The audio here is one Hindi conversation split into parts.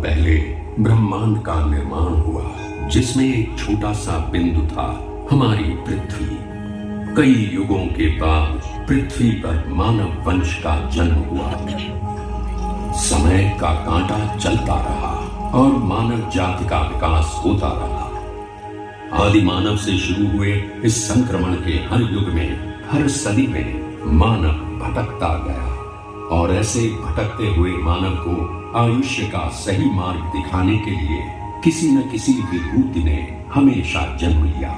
पहले ब्रह्मांड का निर्माण हुआ, जिसमें एक छोटा सा बिंदु था, हमारी पृथ्वी। कई युगों के बाद पृथ्वी पर मानव वंश का जन्म हुआ। समय का कांटा चलता रहा और मानव जाति का विकास होता रहा। आदि मानव से शुरू हुए इस संक्रमण के हर युग में, हर सदी में मानव भटकता गया, और ऐसे भटकते हुए मानव को आयुष्य का सही मार्ग दिखाने के लिए किसी न किसी विभूति ने हमेशा जन्म लिया।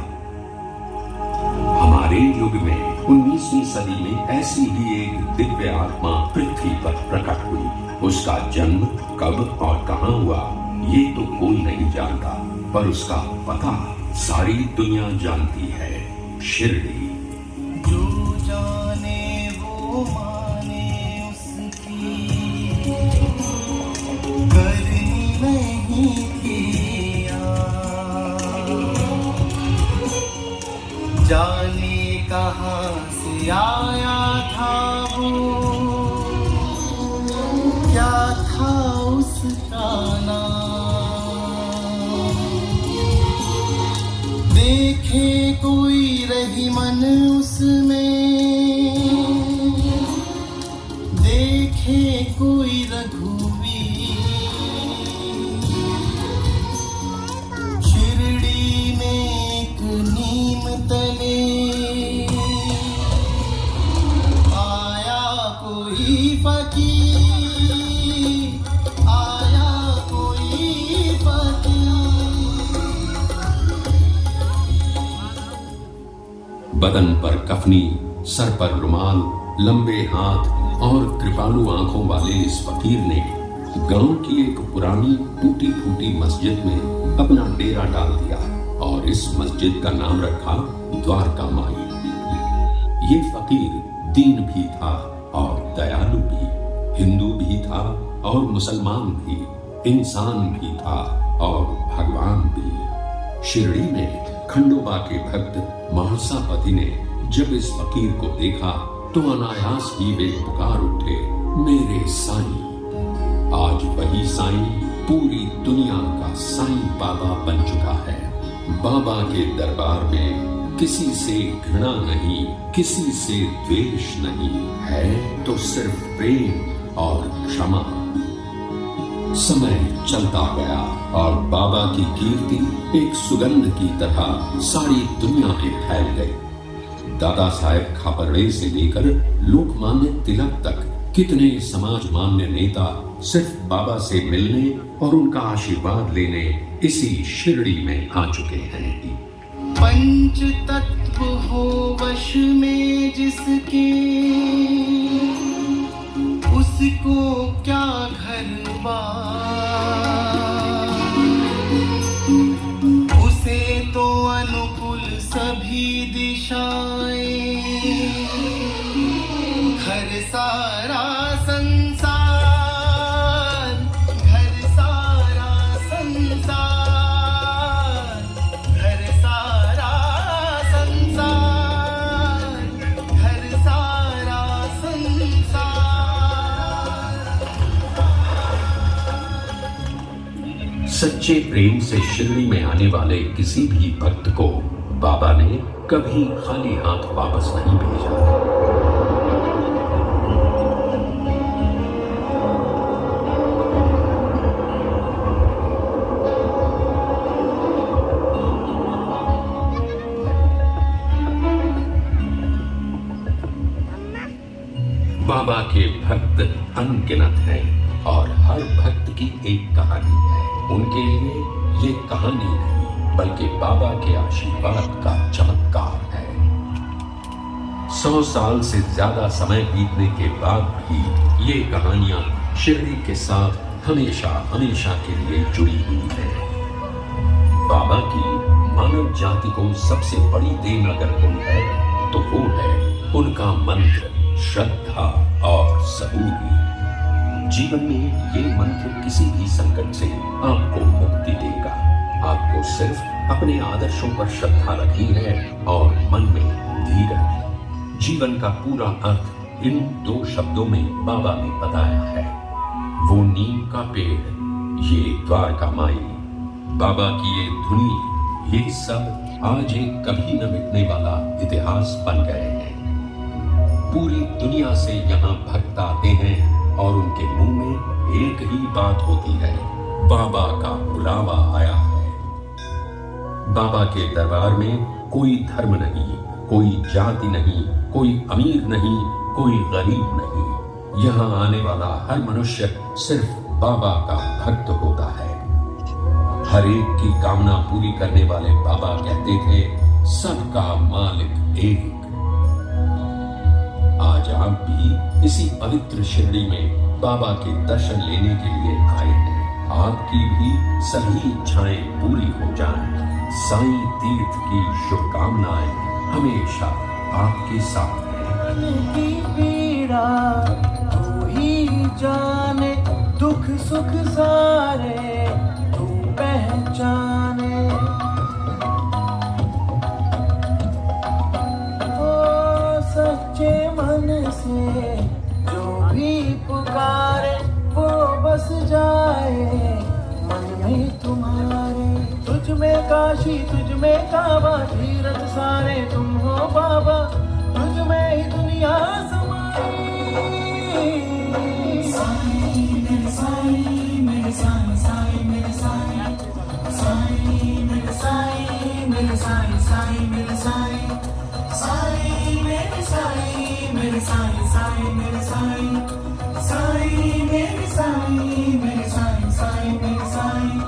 हमारे युग में 19वीं सदी में ऐसी ही एक दिव्य आत्मा पृथ्वी पर प्रकट हुई। उसका जन्म कब और कहां हुआ ये तो कोई नहीं जानता, पर उसका पता सारी दुनिया जानती है, शिरडी। जो जाने वो माने उसकी करनी नहीं थी जाने कहाँ से आया था वो, क्या था उसका नाम। देखे कोई रहीमन उसमें, देखे कोई रघुवीर, शिरडी में एक नीम तले आया कोई फकीर, आया कोई फकीर। बदन पर कफनी, सर पर रुमाल, लंबे हाथ और कृपालु आंखों वाले इस फकीर ने गांव की एक पुरानी टूटी फूटी मस्जिद में अपना डेरा डाल दिया और इस मस्जिद का नाम रखा द्वारका माई। ये फकीर दीन भी था और दयालु भी, हिंदू भी था और मुसलमान भी, इंसान भी था और भगवान भी। शिरडी में खंडोबा के भक्त महसापति ने जब इस फकीर को देखा तो अनायास ही वे पुकार उठे, मेरे साईं। आज वही साईं पूरी दुनिया का साईं बाबा बन चुका है। बाबा के दरबार में किसी से घृणा नहीं, किसी से द्वेष नहीं है, तो सिर्फ प्रेम और क्षमा। समय चलता गया और बाबा की कीर्ति एक सुगंध की तरह सारी दुनिया में फैल गई। दादा साहेब खापरड़े से लेकर लोकमान्य तिलक तक कितने समाज मान्य नेता सिर्फ बाबा से मिलने और उनका आशीर्वाद लेने इसी शिरडी में आ चुके हैं। पंच तत्व हो वश में जिसके, उसको क्या घर बार, उसे तो अनुकूल सभी दिशाएं, घर सारा संसार, घर सारा संसार, घर सारा संसार, घर सारा संसार। सच्चे प्रेम से शिरडी में आने वाले किसी भी भक्त को बाबा ने कभी खाली हाथ वापस नहीं भेजा। बाबा के भक्त अनगिनत हैं और हर भक्त की एक कहानी है। उनके लिए ये कहानी नहीं बल्कि बाबा के आशीर्वाद का चमत्कार है। 100 साल से ज्यादा समय बीतने के बाद भी ये कहानियां शिरडी के साथ हमेशा हमेशा के लिए जुड़ी हुई है। बाबा की मानव जाति को सबसे बड़ी देन अगर कोई है तो वो है उनका मंत्र, श्रद्धा और सबूरी। जीवन में ये मंत्र किसी भी संकट से आपको मुक्ति देगा। आपको सिर्फ अपने आदर्शों पर श्रद्धा रखनी है और मन में धीरज। जीवन का पूरा अर्थ इन 2 शब्दों में बाबा ने बताया है। वो नीम का पेड़ ये द्वारका माई, बाबा की ये धुनी, ये सब आज एक कभी न मिटने वाला इतिहास बन गए हैं। पूरी दुनिया से यहाँ भक्त आते हैं और उनके मुंह में एक ही बात होती है, बाबा का बुलावा आया है। बाबा के दरबार में कोई धर्म नहीं, कोई जाति नहीं, कोई अमीर नहीं, कोई गरीब नहीं। यहाँ आने वाला हर मनुष्य सिर्फ बाबा का भक्त होता है। हर एक की कामना पूरी करने वाले बाबा कहते थे, सबका मालिक एक। आज आप भी इसी पवित्र शिरडी में बाबा के दर्शन लेने के लिए आए हैं। आपकी भी सभी इच्छाएं पूरी हो जाएं। साईं तीर्थ की शुभकामनाएं हमेशा आपके साथ हैं। मन की पीड़ा तू ही जाने, दुख सुख सारे तू पहचाने। ओ सच्चे मन से जो भी पुकारे, वो बस जाए मन में तुम्हारे। तुझ में काशी, तुझ में काबा, तीरथ सारे तुम हो बाबा, तुझ में ही दुनिया समाई। साईं मेरे साईं, मेरे साईं साईं मेरे साईं, साईं मेरे साईं, मेरे साईं साईं मेरे साईं, साईं मेरे साईं, मेरे साईं साईं मेरे साईं, साईं मेरे साईं, मेरे साईं साईं मेरे साईं,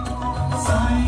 साईं